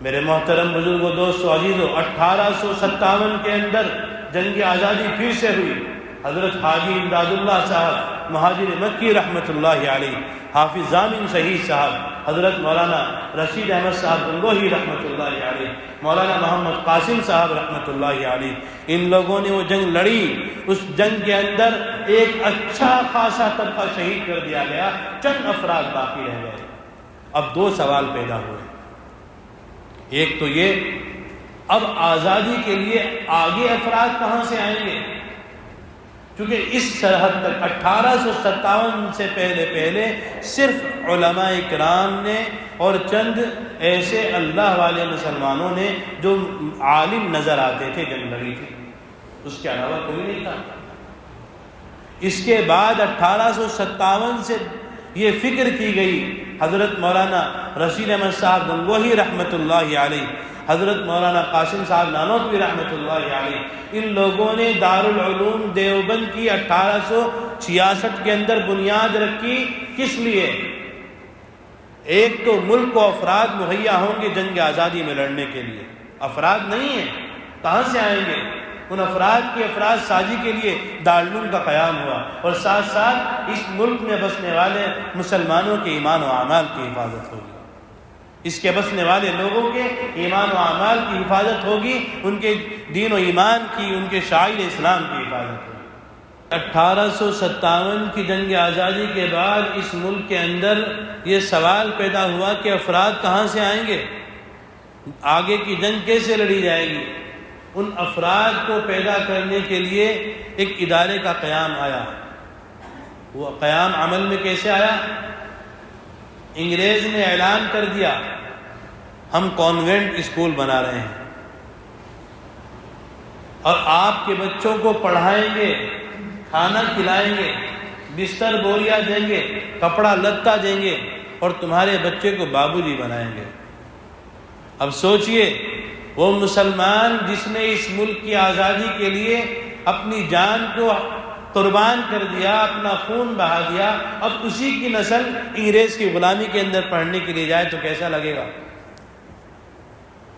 میرے محترم بزرگوں، دوستو، عزیزو، 1857 کے اندر جنگ آزادی پھر سے ہوئی۔ حضرت حاجی امداد اللہ صاحب مہاجر مکی رحمۃ اللہ علیہ، حافظ ضامن صحیح صاحب، حضرت مولانا رشید احمد صاحب گنگوہی رحمۃ اللہ علیہ، مولانا محمد قاسم صاحب رحمۃ اللہ علیہ، ان لوگوں نے وہ جنگ لڑی۔ اس جنگ کے اندر ایک اچھا خاصا طبقہ شہید کر دیا گیا، چند افراد باقی رہ گئے۔ اب دو سوال پیدا ہوئے۔ ایک تو یہ، اب آزادی کے لیے آگے افراد کہاں سے آئیں گے؟ کیونکہ اس سرحد تک 1857 سے پہلے صرف علماء کرام نے اور چند ایسے اللہ والے مسلمانوں نے جو عالم نظر آتے تھے جنگ لڑی تھی، اس کے علاوہ کوئی نہیں تھا۔ اس کے بعد 1857 سے یہ فکر کی گئی، حضرت مولانا رشید احمد صاحب گنگوہی رحمۃ اللہ علیہ، حضرت مولانا قاسم صاحب نانوتوی رحمۃ اللہ علیہ، ان لوگوں نے دارالعلوم دیوبند کی 1866 کے اندر بنیاد رکھی۔ کس لیے؟ ایک تو ملک کو افراد مہیا ہوں گے جنگ آزادی میں لڑنے کے لیے، افراد نہیں ہیں، کہاں سے آئیں گے؟ ان افراد کی افراد سازی کے لیے دارالعلوم کا قیام ہوا، اور ساتھ ساتھ اس ملک میں بسنے والے مسلمانوں کے ایمان و اعمال کی حفاظت ہوگی، اس کے بسنے والے لوگوں کے ایمان و اعمال کی حفاظت ہوگی، ان کے دین و ایمان کی، ان کے شعائر اسلام کی حفاظت ہوگی۔ 1857 کی جنگ آزادی کے بعد اس ملک کے اندر یہ سوال پیدا ہوا کہ افراد کہاں سے آئیں گے، آگے کی جنگ کیسے لڑی جائے گی؟ ان افراد کو پیدا کرنے کے لیے ایک ادارے کا قیام آیا۔ وہ قیام عمل میں کیسے آیا؟ انگریز نے اعلان کر دیا، ہم کانوینٹ اسکول بنا رہے ہیں اور آپ کے بچوں کو پڑھائیں گے، کھانا کھلائیں گے، بستر بوریا دیں گے، کپڑا لتا دیں گے، اور تمہارے بچے کو بابو جی بنائیں گے۔ اب سوچئے، وہ مسلمان جس نے اس ملک کی آزادی کے لیے اپنی جان کو قربان کر دیا، اپنا خون بہا دیا، اب اسی کی نسل انگریز کی غلامی کے اندر پڑھنے کے لیے جائے تو کیسا لگے گا؟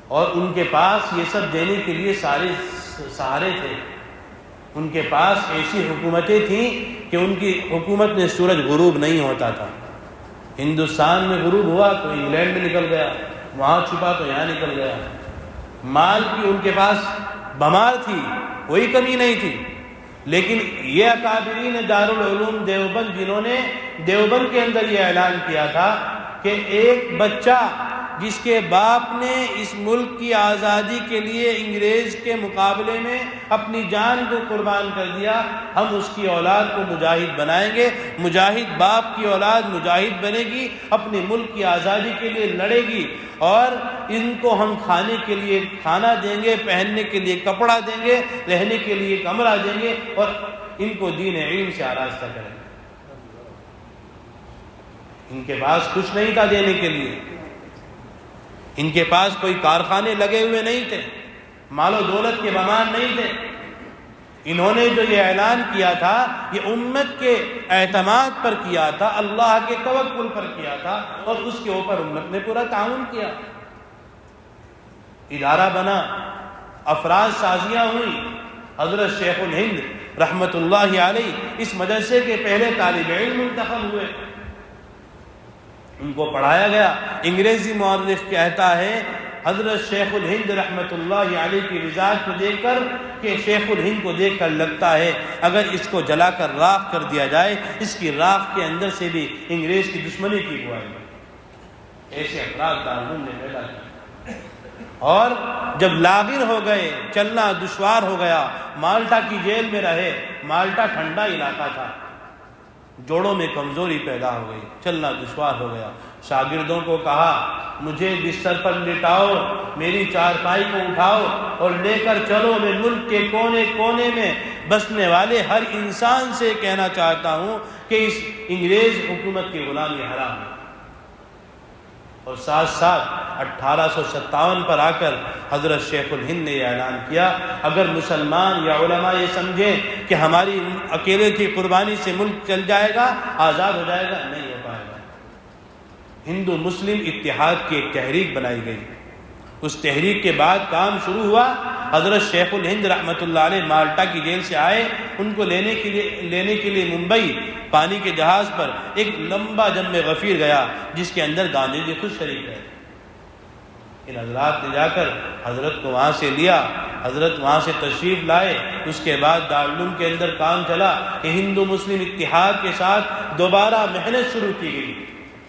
اور ان کے پاس یہ سب دینے کے لیے سارے سہارے تھے، ان کے پاس ایسی حکومتیں تھیں کہ ان کی حکومت میں سورج غروب نہیں ہوتا تھا۔ ہندوستان میں غروب ہوا تو انگلینڈ میں نکل گیا، وہاں چھپا تو یہاں نکل گیا۔ مال کی ان کے پاس بھمار تھی، کوئی کمی نہیں تھی، لیکن یہ اکابرین دارالعلوم دیوبند جنہوں نے دیوبند کے اندر یہ اعلان کیا تھا کہ ایک بچہ جس کے باپ نے اس ملک کی آزادی کے لیے انگریز کے مقابلے میں اپنی جان کو قربان کر دیا، ہم اس کی اولاد کو مجاہد بنائیں گے، مجاہد باپ کی اولاد مجاہد بنے گی، اپنے ملک کی آزادی کے لیے لڑے گی، اور ان کو ہم کھانے کے لیے کھانا دیں گے، پہننے کے لیے کپڑا دیں گے، رہنے کے لیے کمرہ دیں گے، اور ان کو دین علم سے آراستہ کریں گے۔ ان کے پاس کچھ نہیں تھا دینے کے لیے، ان کے پاس کوئی کارخانے لگے ہوئے نہیں تھے، مال و دولت کے بمان نہیں تھے۔ انہوں نے جو یہ اعلان کیا تھا، یہ امت کے اعتماد پر کیا تھا، اللہ کے توکل پر کیا تھا، اور اس کے اوپر امت نے پورا تعاون کیا۔ ادارہ بنا، افراد سازیاں ہوئی، حضرت شیخ الہند رحمت اللہ علیہ اس مدرسے کے پہلے طالب علم منتخب ہوئے، ان کو پڑھایا گیا۔ انگریزی مورخ کہتا ہے حضرت شیخ الہند رحمت اللہ علیہ کی وضاحت کو دیکھ کر کہ شیخ الہند کو دیکھ کر لگتا ہے اگر اس کو جلا کر راکھ کر دیا جائے، اس کی راکھ کے اندر سے بھی انگریز کی دشمنی کی ہوا ہے۔ ایسے افراد دارالعلوم نے پیدا کیا، اور جب لاغر ہو گئے، چلنا دشوار ہو گیا، مالٹا کی جیل میں رہے۔ مالٹا ٹھنڈا علاقہ تھا، جوڑوں میں کمزوری پیدا ہو گئی، چلنا دشوار ہو گیا۔ شاگردوں کو کہا مجھے بستر پر لٹاؤ، میری چارپائی کو اٹھاؤ اور لے کر چلو، میں ملک کے کونے کونے میں بسنے والے ہر انسان سے کہنا چاہتا ہوں کہ اس انگریز حکومت کی غلامی حرام ہے۔ اور ساتھ ساتھ 1857 پر آ کر حضرت شیخ الہند نے یہ اعلان کیا، اگر مسلمان یا علماء یہ سمجھیں کہ ہماری اکیلے کی قربانی سے ملک چل جائے گا، آزاد ہو جائے گا، نہیں ہو پائے گا۔ ہندو مسلم اتحاد کی ایک تحریک بنائی گئی، اس تحریک کے بعد کام شروع ہوا. حضرت شیخ الہند رحمۃ اللہ علیہ مالٹا کی جیل سے آئے. ان کو لینے کے لیے ممبئی پانی کے جہاز پر ایک لمبا جم غفیر گیا جس کے اندر گاندھی جی خود شریک ہے. ان حضرات نے جا کر حضرت کو وہاں سے لیا. حضرت وہاں سے تشریف لائے. اس کے بعد دارالعلوم کے اندر کام چلا کہ ہندو مسلم اتحاد کے ساتھ دوبارہ محنت شروع کی گئی.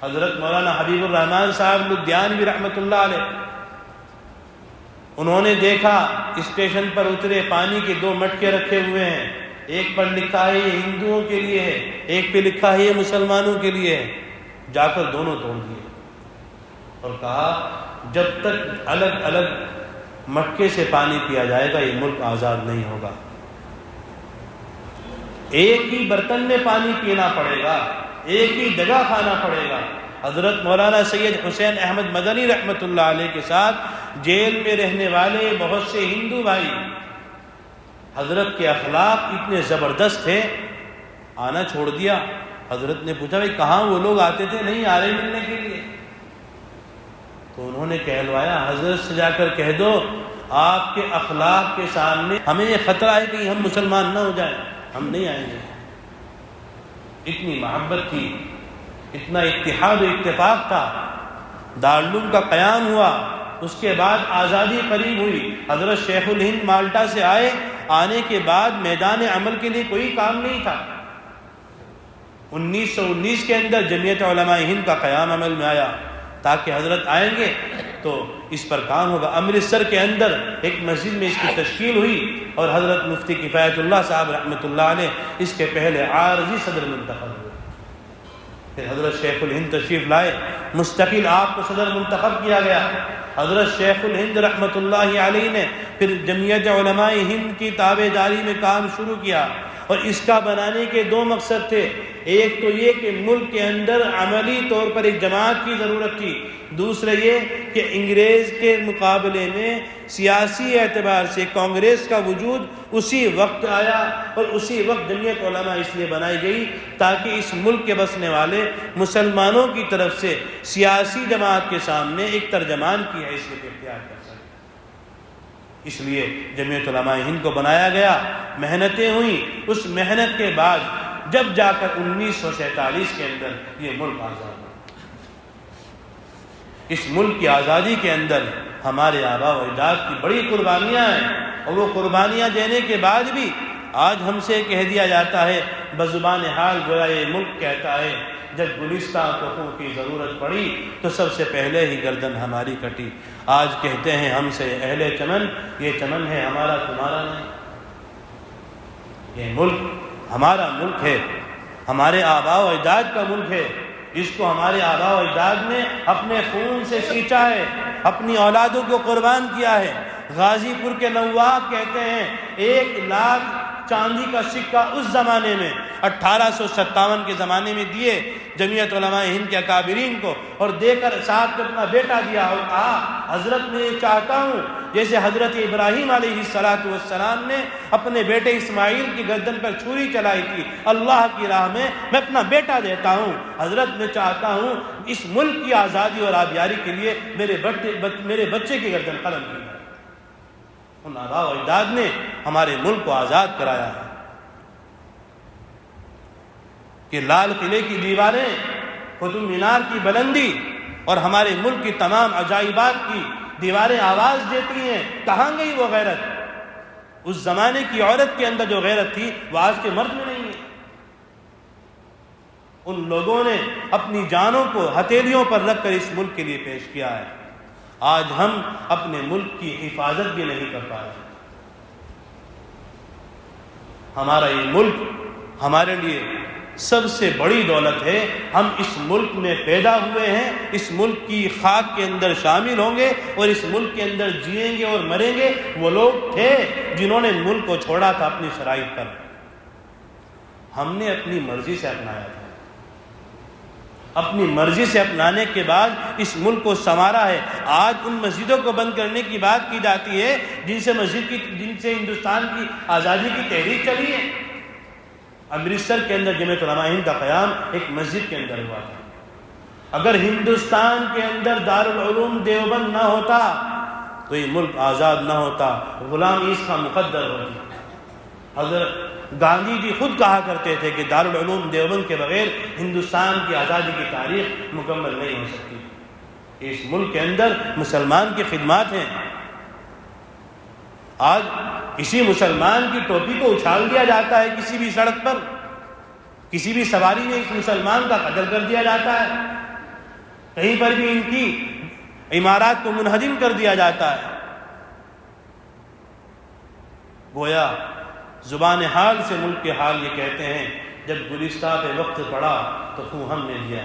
حضرت مولانا حبیب الرحمان صاحب لدھیانوی رحمۃ اللہ علیہ انہوں نے دیکھا اسٹیشن پر اترے, پانی کے 2 مٹکے رکھے ہوئے ہیں. ایک پر لکھا ہے یہ ہندوؤں کے لیے ہے, ایک پہ لکھا ہے یہ مسلمانوں کے لیے ہے. جا کر دونوں توڑ دیے اور کہا جب تک الگ الگ مٹکے سے پانی پیا جائے گا یہ ملک آزاد نہیں ہوگا. ایک ہی برتن میں پانی پینا پڑے گا, ایک ہی جگہ کھانا پڑے گا. حضرت مولانا سید حسین احمد مدنی رحمۃ اللہ علیہ کے ساتھ جیل میں رہنے والے بہت سے ہندو بھائی, حضرت کے اخلاق اتنے زبردست تھے, آنا چھوڑ دیا. حضرت نے پوچھا بھائی کہاں وہ لوگ آتے تھے, نہیں آ رہے ملنے کے لیے. تو انہوں نے کہلوایا حضرت سے جا کر کہہ دو آپ کے اخلاق کے سامنے ہمیں یہ خطرہ ہے کہ ہم مسلمان نہ ہو جائیں, ہم نہیں آئیں گے. اتنی محبت تھی, اتنا اتحاد و اتفاق تھا. دارالعلوم کا قیام ہوا, اس کے بعد آزادی قریب ہوئی. حضرت شیخ الہند مالٹا سے آئے. آنے کے بعد میدان عمل کے لیے کوئی کام نہیں تھا. 1919 کے اندر جمعیت علماء ہند کا قیام عمل میں آیا تاکہ حضرت آئیں گے تو اس پر کام ہوگا. امرتسر کے اندر ایک مسجد میں اس کی تشکیل ہوئی اور حضرت مفتی کفایت اللہ صاحب رحمۃ اللہ علیہ اس کے پہلے عارضی صدر منتخب ہوئے. پھر حضرت شیخ الہند تشریف لائے, مستقل آپ کو صدر منتخب کیا گیا. حضرت شیخ الہند رحمۃ اللہ علیہ نے پھر جمعیت علماء ہند کی تابع داری میں کام شروع کیا اور اس کا بنانے کے 2 مقصد تھے. ایک تو یہ کہ ملک کے اندر عملی طور پر ایک جماعت کی ضرورت تھی, دوسرا یہ کہ انگریز کے مقابلے میں سیاسی اعتبار سے کانگریس کا وجود اسی وقت آیا اور اسی وقت جمعیت علماء اس لیے بنائی گئی تاکہ اس ملک کے بسنے والے مسلمانوں کی طرف سے سیاسی جماعت کے سامنے ایک ترجمان کی حیثیت اختیار کر سکے. اس لیے جمعیت علماء ہند کو بنایا گیا. محنتیں ہوئیں. اس محنت کے بعد جب جا کر 1947 کے اندر یہ ملک آزاد ہوا. اس ملک کی آزادی کے اندر ہمارے آباء و اجداد کی بڑی قربانیاں ہیں اور وہ قربانیاں دینے کے بعد بھی آج ہم سے کہہ دیا جاتا ہے بزبان حال گویا یہ ملک کہتا ہے جب گلستان کوکوں کی ضرورت پڑی تو سب سے پہلے ہی گردن ہماری کٹی. آج کہتے ہیں ہم سے اہل چمن, یہ چمن ہے ہمارا تمہارا نہیں. یہ ملک ہمارا ملک ہے, ہمارے آباء و اجداد کا ملک ہے. اس کو ہمارے آباء و اجداد نے اپنے خون سے سینچا ہے, اپنی اولادوں کو قربان کیا ہے. غازی پور کے نواب کہتے ہیں 1 لاکھ چاندی کا سکہ اس زمانے میں 1857 کے زمانے میں دیے جمعیت علماء ہند کے اکابرین کو, اور دے کر ساتھ میں اپنا بیٹا دیا اور کہا حضرت میں یہ چاہتا ہوں جیسے حضرت ابراہیم علیہ السلام نے اپنے بیٹے اسماعیل کی گردن پر چھری چلائی تھی اللہ کی راہ میں اپنا بیٹا دیتا ہوں. حضرت میں چاہتا ہوں اس ملک کی آزادی اور آبیاری کے لیے میرے بچے کی گردن قلم کی. ان آباء و اجداد نے ہمارے ملک کو آزاد کرایا ہے. کہ لال قلعے کی دیواریں, قطب مینار کی بلندی اور ہمارے ملک کی تمام عجائبات کی دیواریں آواز دیتی ہیں. کہاں گئی وہ غیرت؟ اس زمانے کی عورت کے اندر جو غیرت تھی وہ آج کے مرد میں نہیں ہے. ان لوگوں نے اپنی جانوں کو ہتھیلیوں پر رکھ کر اس ملک کے لیے پیش کیا ہے. آج ہم اپنے ملک کی حفاظت بھی نہیں کر پا رہے. ہمارا یہ ملک ہمارے لیے سب سے بڑی دولت ہے. ہم اس ملک میں پیدا ہوئے ہیں, اس ملک کی خاک کے اندر شامل ہوں گے اور اس ملک کے اندر جئیں گے اور مریں گے. وہ لوگ تھے جنہوں نے ملک کو چھوڑا تھا اپنی شرائط پر, ہم نے اپنی مرضی سے اپنایا تھا. اپنی مرضی سے اپنانے کے بعد اس ملک کو سنوارا ہے. آج ان مسجدوں کو بند کرنے کی بات کی جاتی ہے جن سے ہندوستان کی آزادی کی تحریک چلی ہے. امرتسر کے اندر جمعیت علماء ہند کا قیام ایک مسجد کے اندر ہوا تھا. اگر ہندوستان کے اندر دارالعلوم دیوبند نہ ہوتا تو یہ ملک آزاد نہ ہوتا، غلامی اس کا مقدر ہوتی۔ حضرت گاندھی جی خود کہا کرتے تھے کہ دارالعلوم دیوبند کے بغیر ہندوستان کی آزادی کی تاریخ مکمل نہیں ہو سکتی۔ اس ملک کے اندر مسلمان کی خدمات ہیں۔ آج کسی مسلمان کی ٹوپی کو اچھال دیا جاتا ہے کسی بھی سڑک پر، کسی بھی سواری میں اس مسلمان کا قتل کر دیا جاتا ہے، کہیں پر بھی ان کی عمارات کو منہدم کر دیا جاتا ہے۔ گویا زبان حال سے ملک کے حال یہ کہتے ہیں، جب گلستہ پہ وقت پڑا تو خوں ہم نے دیا،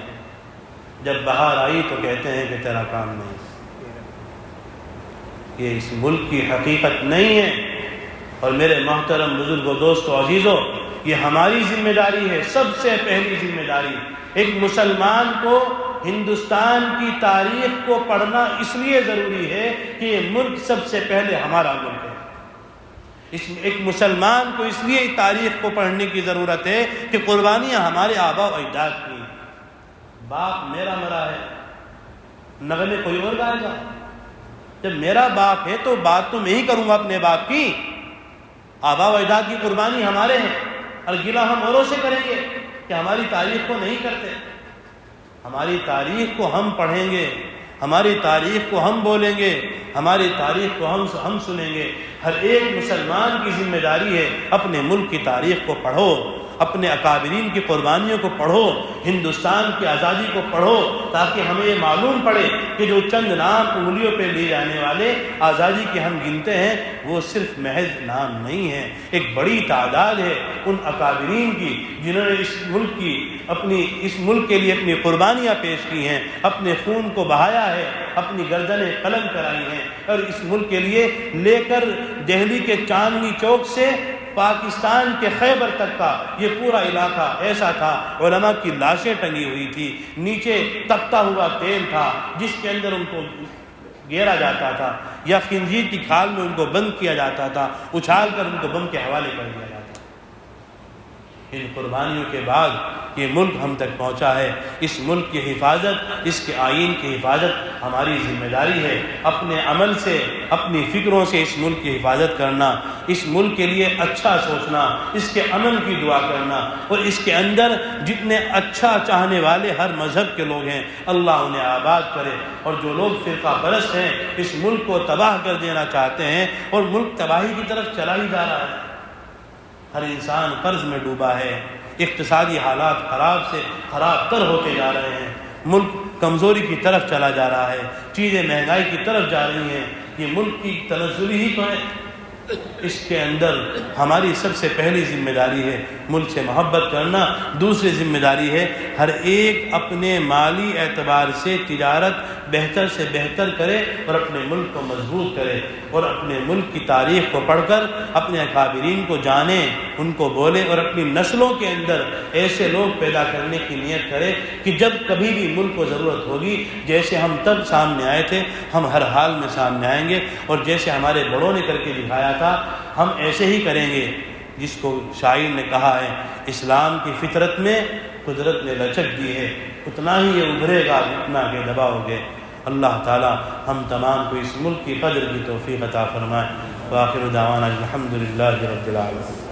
جب بہار آئی تو کہتے ہیں کہ تیرا کام نہیں۔ یہ اس ملک کی حقیقت نہیں ہے۔ اور میرے محترم بزرگوں، دوستوں، عزیزوں، یہ ہماری ذمہ داری ہے، سب سے پہلی ذمہ داری۔ ایک مسلمان کو ہندوستان کی تاریخ کو پڑھنا اس لیے ضروری ہے کہ یہ ملک سب سے پہلے ہمارا ملک ہے۔ ایک مسلمان کو اس لیے تاریخ کو پڑھنے کی ضرورت ہے کہ قربانیاں ہمارے آبا و اجداد کی ہیں۔ باپ میرا مرا ہے، نغمے کوئی اور گائے گا؟ جب میرا باپ ہے تو بات تو میں ہی کروں گا اپنے باپ کی۔ آبا و اجداد کی قربانی ہمارے ہیں، اور گلہ ہم اوروں سے کریں گے کہ ہماری تاریخ کو نہیں کرتے۔ ہماری تاریخ کو ہم پڑھیں گے، ہماری تاریخ کو ہم بولیں گے، ہماری تاریخ کو ہم سنیں گے۔ ہر ایک مسلمان کی ذمہ داری ہے اپنے ملک کی تاریخ کو پڑھو، اپنے اکابرین کی قربانیوں کو پڑھو، ہندوستان کی آزادی کو پڑھو، تاکہ ہمیں یہ معلوم پڑے کہ جو چند نام انگلیوں پہ لیے جانے والے آزادی کے ہم گنتے ہیں وہ صرف محض نام نہیں ہیں، ایک بڑی تعداد ہے ان اکابرین کی جنہوں نے اس ملک کے لیے اپنی قربانیاں پیش کی ہیں، اپنے خون کو بہایا ہے، اپنی گردنیں قلم کرائی ہیں، اور اس ملک کے لیے لے کر دہلی کے چاندنی چوک سے پاکستان کے خیبر تک کا یہ پورا علاقہ ایسا تھا، علماء کی لاشیں ٹنگی ہوئی تھی، نیچے تپتا ہوا تیل تھا جس کے اندر ان کو گیرا جاتا تھا، یا خنزیر کی کھال میں ان کو بند کیا جاتا تھا، اچھال کر ان کو بم کے حوالے کر دیا جاتا تھا۔ ان قربانیوں کے بعد یہ ملک ہم تک پہنچا ہے۔ اس ملک کی حفاظت، اس کے آئین کی حفاظت ہماری ذمہ داری ہے۔ اپنے عمل سے، اپنی فکروں سے اس ملک کی حفاظت کرنا، اس ملک کے لیے اچھا سوچنا، اس کے امن کی دعا کرنا، اور اس کے اندر جتنے اچھا چاہنے والے ہر مذہب کے لوگ ہیں اللہ انہیں آباد کرے، اور جو لوگ فرقہ پرست ہیں اس ملک کو تباہ کر دینا چاہتے ہیں، اور ملک تباہی کی طرف چلا ہی جا رہا ہے۔ ہر انسان قرض میں ڈوبا ہے، اقتصادی حالات خراب سے خراب تر ہوتے جا رہے ہیں، ملک کمزوری کی طرف چلا جا رہا ہے، چیزیں مہنگائی کی طرف جا رہی ہیں۔ یہ ملک کی تنزلی ہی تو ہے۔ اس کے اندر ہماری سب سے پہلی ذمہ داری ہے ملک سے محبت کرنا، دوسری ذمہ داری ہے ہر ایک اپنے مالی اعتبار سے تجارت بہتر سے بہتر کرے اور اپنے ملک کو مضبوط کرے، اور اپنے ملک کی تاریخ کو پڑھ کر اپنے اکابرین کو جانے، ان کو بولے، اور اپنی نسلوں کے اندر ایسے لوگ پیدا کرنے کی نیت کرے کہ جب کبھی بھی ملک کو ضرورت ہوگی، جیسے ہم تب سامنے آئے تھے ہم ہر حال میں سامنے آئیں گے، اور جیسے ہمارے بڑوں نے کر کے دکھایا تھا ہم ایسے ہی کریں گے۔ جس کو شاعر نے کہا ہے اسلام کی فطرت میں قدرت نے لچک دی ہے، اتنا ہی یہ ابھرے گا جتنا کہ دباؤ گے۔ اللہ تعالی ہم تمام کو اس ملک کی قدر کی توفیق عطا فرمائے۔ وآخر دعوانا الحمد للہ رب العالمین۔